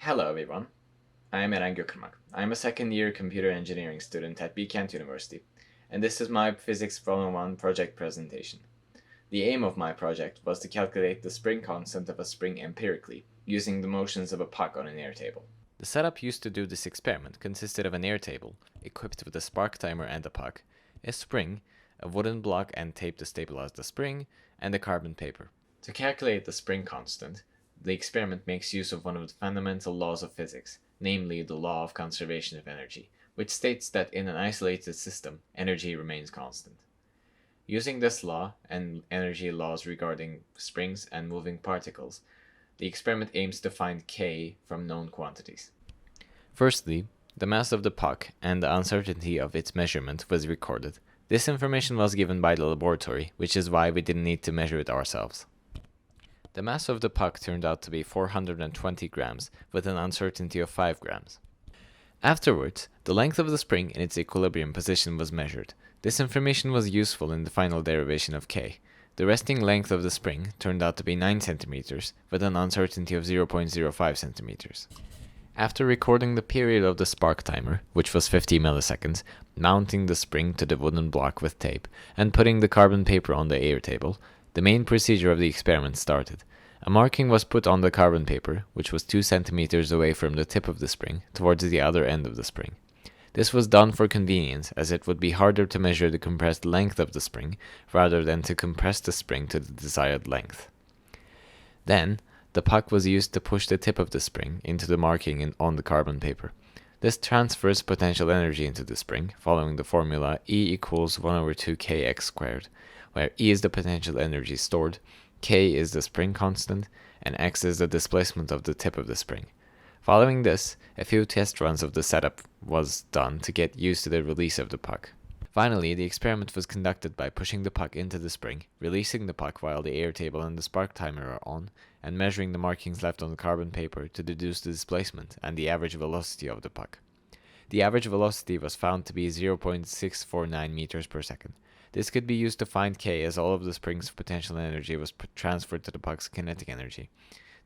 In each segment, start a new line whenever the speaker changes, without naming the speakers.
Hello everyone, I am Eren Gökırmak. I am a second-year computer engineering student at Bilkent University, and this is my Physics 101 project presentation. The aim of my project was to calculate the spring constant of a spring empirically, using the motions of a puck on an airtable. The setup used to do this experiment consisted of an airtable, equipped with a spark timer and a puck, a spring, a wooden block and tape to stabilize the spring, and a carbon paper. To calculate the spring constant, the experiment makes use of one of the fundamental laws of physics, namely the law of conservation of energy, which states that in an isolated system, energy remains constant. Using this law and energy laws regarding springs and moving particles, the experiment aims to find K from known quantities. Firstly, the mass of the puck and the uncertainty of its measurement was recorded. This information was given by the laboratory, which is why we didn't need to measure it ourselves. The mass of the puck turned out to be 420 grams, with an uncertainty of 5 grams. Afterwards, the length of the spring in its equilibrium position was measured. This information was useful in the final derivation of K. The resting length of the spring turned out to be 9 centimeters, with an uncertainty of 0.05 centimeters. After recording the period of the spark timer, which was 50 milliseconds, mounting the spring to the wooden block with tape, and putting the carbon paper on the airtable, the main procedure of the experiment started. A marking was put on the carbon paper, which was 2 centimeters away from the tip of the spring, towards the other end of the spring. This was done for convenience, as it would be harder to measure the compressed length of the spring, rather than to compress the spring to the desired length. Then, the puck was used to push the tip of the spring into the marking on the carbon paper. This transfers potential energy into the spring, following the formula E equals 1 over 2 kx squared, where E is the potential energy stored, K is the spring constant, and X is the displacement of the tip of the spring. Following this, a few test runs of the setup was done to get used to the release of the puck. Finally, the experiment was conducted by pushing the puck into the spring, releasing the puck while the airtable and the spark timer are on, and measuring the markings left on the carbon paper to deduce the displacement and the average velocity of the puck. The average velocity was found to be 0.649 meters per second. This could be used to find K, as all of the spring's potential energy was transferred to the puck's kinetic energy.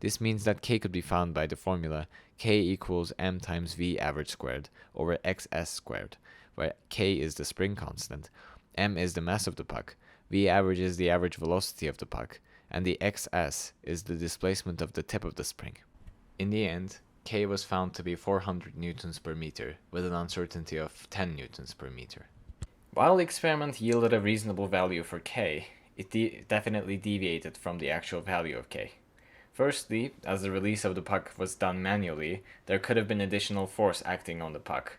This means that K could be found by the formula K equals m times v average squared over xs squared, where K is the spring constant, m is the mass of the puck, v average is the average velocity of the puck, and the xs is the displacement of the tip of the spring. In the end, K was found to be 400 newtons per meter, with an uncertainty of 10 newtons per meter. While the experiment yielded a reasonable value for K, it definitely deviated from the actual value of K. Firstly, as the release of the puck was done manually, there could have been additional force acting on the puck.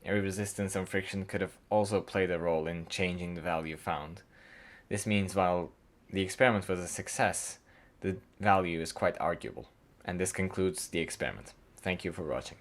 Air resistance and friction could have also played a role in changing the value found. This means while the experiment was a success, the value is quite arguable. And this concludes the experiment. Thank you for watching.